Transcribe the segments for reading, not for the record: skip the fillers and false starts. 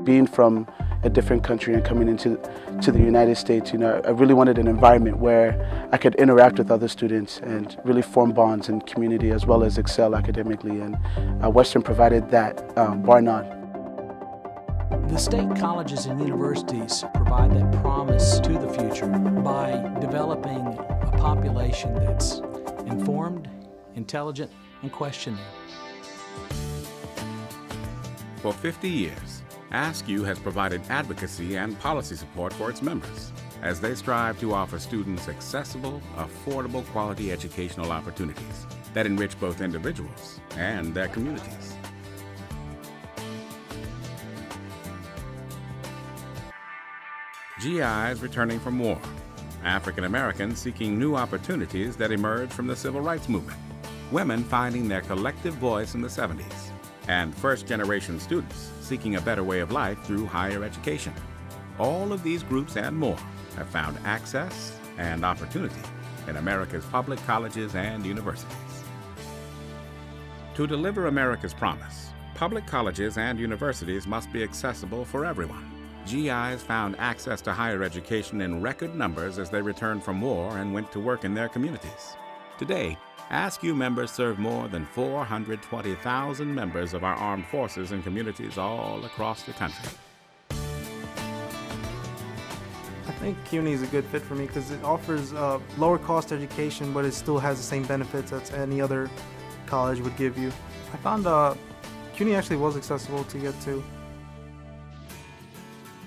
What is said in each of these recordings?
being from a different country and coming into the United States, I really wanted an environment where I could interact with other students and really form bonds and community as well as excel academically. And Western provided that, bar none. The state colleges and universities provide that promise to the future by developing a population that's informed, intelligent, and questioning. For 50 years, AASCU has provided advocacy and policy support for its members as they strive to offer students accessible, affordable, quality educational opportunities that enrich both individuals and their communities. GIs returning from war, African Americans seeking new opportunities that emerged from the civil rights movement, women finding their collective voice in the 70s, and first-generation students seeking a better way of life through higher education. All of these groups and more have found access and opportunity in America's public colleges and universities. To deliver America's promise, public colleges and universities must be accessible for everyone. GIs found access to higher education in record numbers as they returned from war and went to work in their communities. Today, AASCU members serve more than 420,000 members of our armed forces in communities all across the country. I think CUNY is a good fit for me because it offers lower cost education, but it still has the same benefits that any other college would give you. I found CUNY actually was accessible to get to.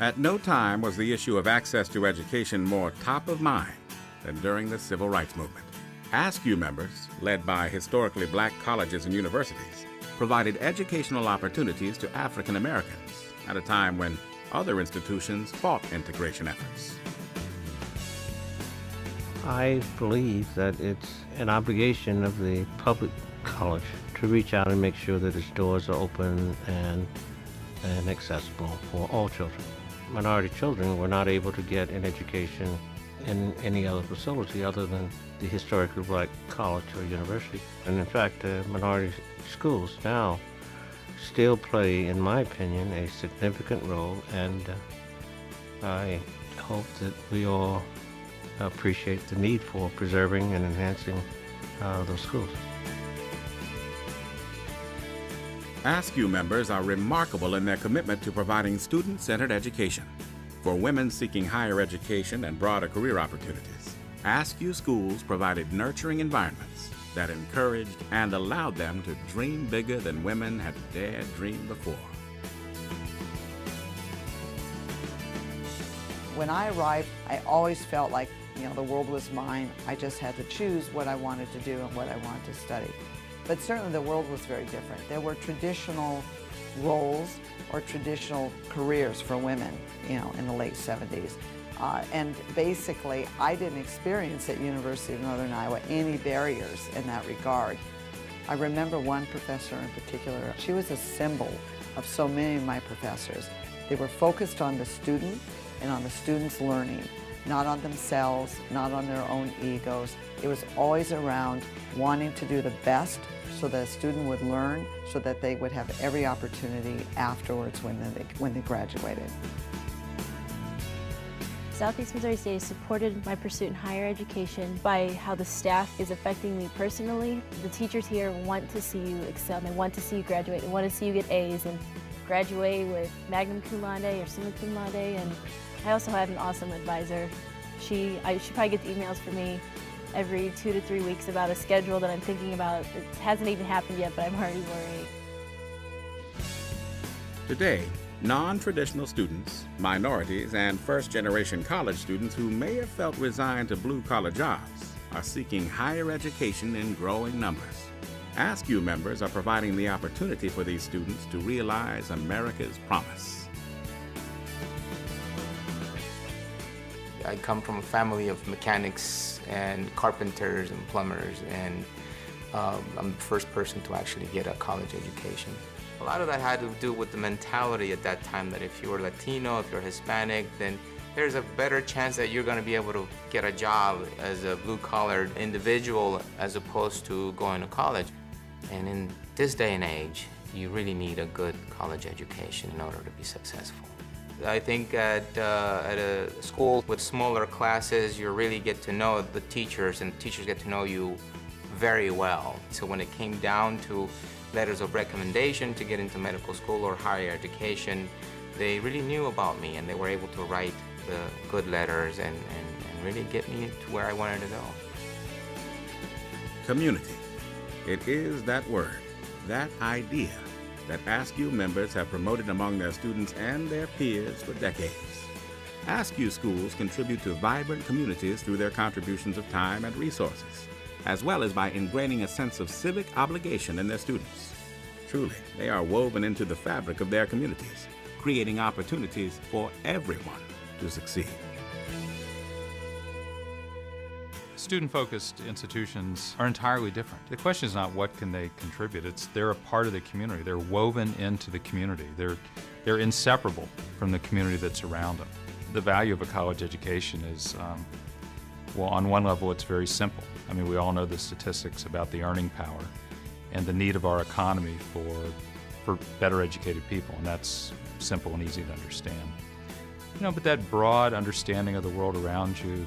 At no time was the issue of access to education more top of mind than during the Civil Rights Movement. AASCU members, led by historically black colleges and universities, provided educational opportunities to African Americans at a time when other institutions fought integration efforts. I believe that it's an obligation of the public college to reach out and make sure that its doors are open and accessible for all children. Minority children were not able to get an education in any other facility other than the historically black college or university. And in fact, minority schools now still play, in my opinion, a significant role, and I hope that we all appreciate the need for preserving and enhancing those schools. AASCU members are remarkable in their commitment to providing student-centered education. For women seeking higher education and broader career opportunities, AASCU schools provided nurturing environments that encouraged and allowed them to dream bigger than women had dared dream before. When I arrived, I always felt like, the world was mine. I just had to choose what I wanted to do and what I wanted to study. But certainly the world was very different. There were traditional roles or traditional careers for women, in the late 70s. And basically, I didn't experience at University of Northern Iowa any barriers in that regard. I remember one professor in particular. She was a symbol of so many of my professors. They were focused on the student and on the student's learning, not on themselves, not on their own egos. It was always around wanting to do the best so that a student would learn, so that they would have every opportunity afterwards when they graduated. Southeast Missouri State has supported my pursuit in higher education by how the staff is affecting me personally. The teachers here want to see you excel, they want to see you graduate, they want to see you get A's and graduate with magna cum laude or summa cum laude. And I also have an awesome advisor. She probably gets emails from me every 2 to 3 weeks about a schedule that I'm thinking about. It hasn't even happened yet, but I'm already worried. Today, non-traditional students, minorities, and first-generation college students who may have felt resigned to blue-collar jobs are seeking higher education in growing numbers. AASCU members are providing the opportunity for these students to realize America's promise. I come from a family of mechanics and carpenters and plumbers, and I'm the first person to actually get a college education. A lot of that had to do with the mentality at that time that if you were Latino, if you're Hispanic, then there's a better chance that you're going to be able to get a job as a blue-collar individual as opposed to going to college. And in this day and age, you really need a good college education in order to be successful. I think at a school with smaller classes, you really get to know the teachers, and teachers get to know you very well. So when it came down to letters of recommendation to get into medical school or higher education, they really knew about me, and they were able to write the good letters and really get me to where I wanted to go. Community. It is that word, that idea, that AASCU members have promoted among their students and their peers for decades. AASCU schools contribute to vibrant communities through their contributions of time and resources, as well as by ingraining a sense of civic obligation in their students. Truly, they are woven into the fabric of their communities, creating opportunities for everyone to succeed. Student-focused institutions are entirely different. The question is not what can they contribute, they're a part of the community. They're woven into the community. They're inseparable from the community that's around them. The value of a college education is, well, on one level it's very simple. I mean, we all know the statistics about the earning power and the need of our economy for better educated people, and that's simple and easy to understand. You know, but that broad understanding of the world around you,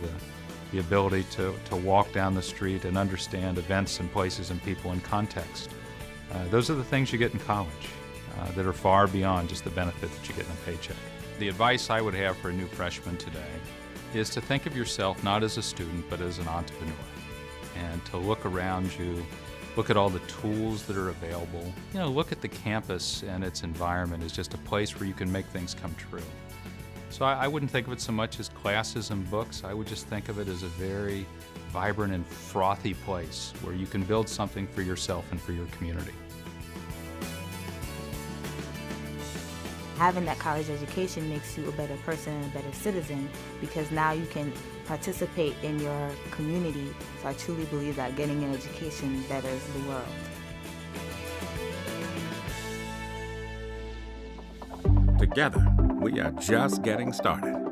the ability to walk down the street and understand events and places and people in context. Those are the things you get in college that are far beyond just the benefit that you get in a paycheck. The advice I would have for a new freshman today is to think of yourself not as a student but as an entrepreneur, and to look around you, look at all the tools that are available. You know, look at the campus and its environment as just a place where you can make things come true. So I wouldn't think of it so much as classes and books. I would just think of it as a very vibrant and frothy place where you can build something for yourself and for your community. Having that college education makes you a better person and a better citizen, because now you can participate in your community. So I truly believe that getting an education betters the world. Together, we are just getting started.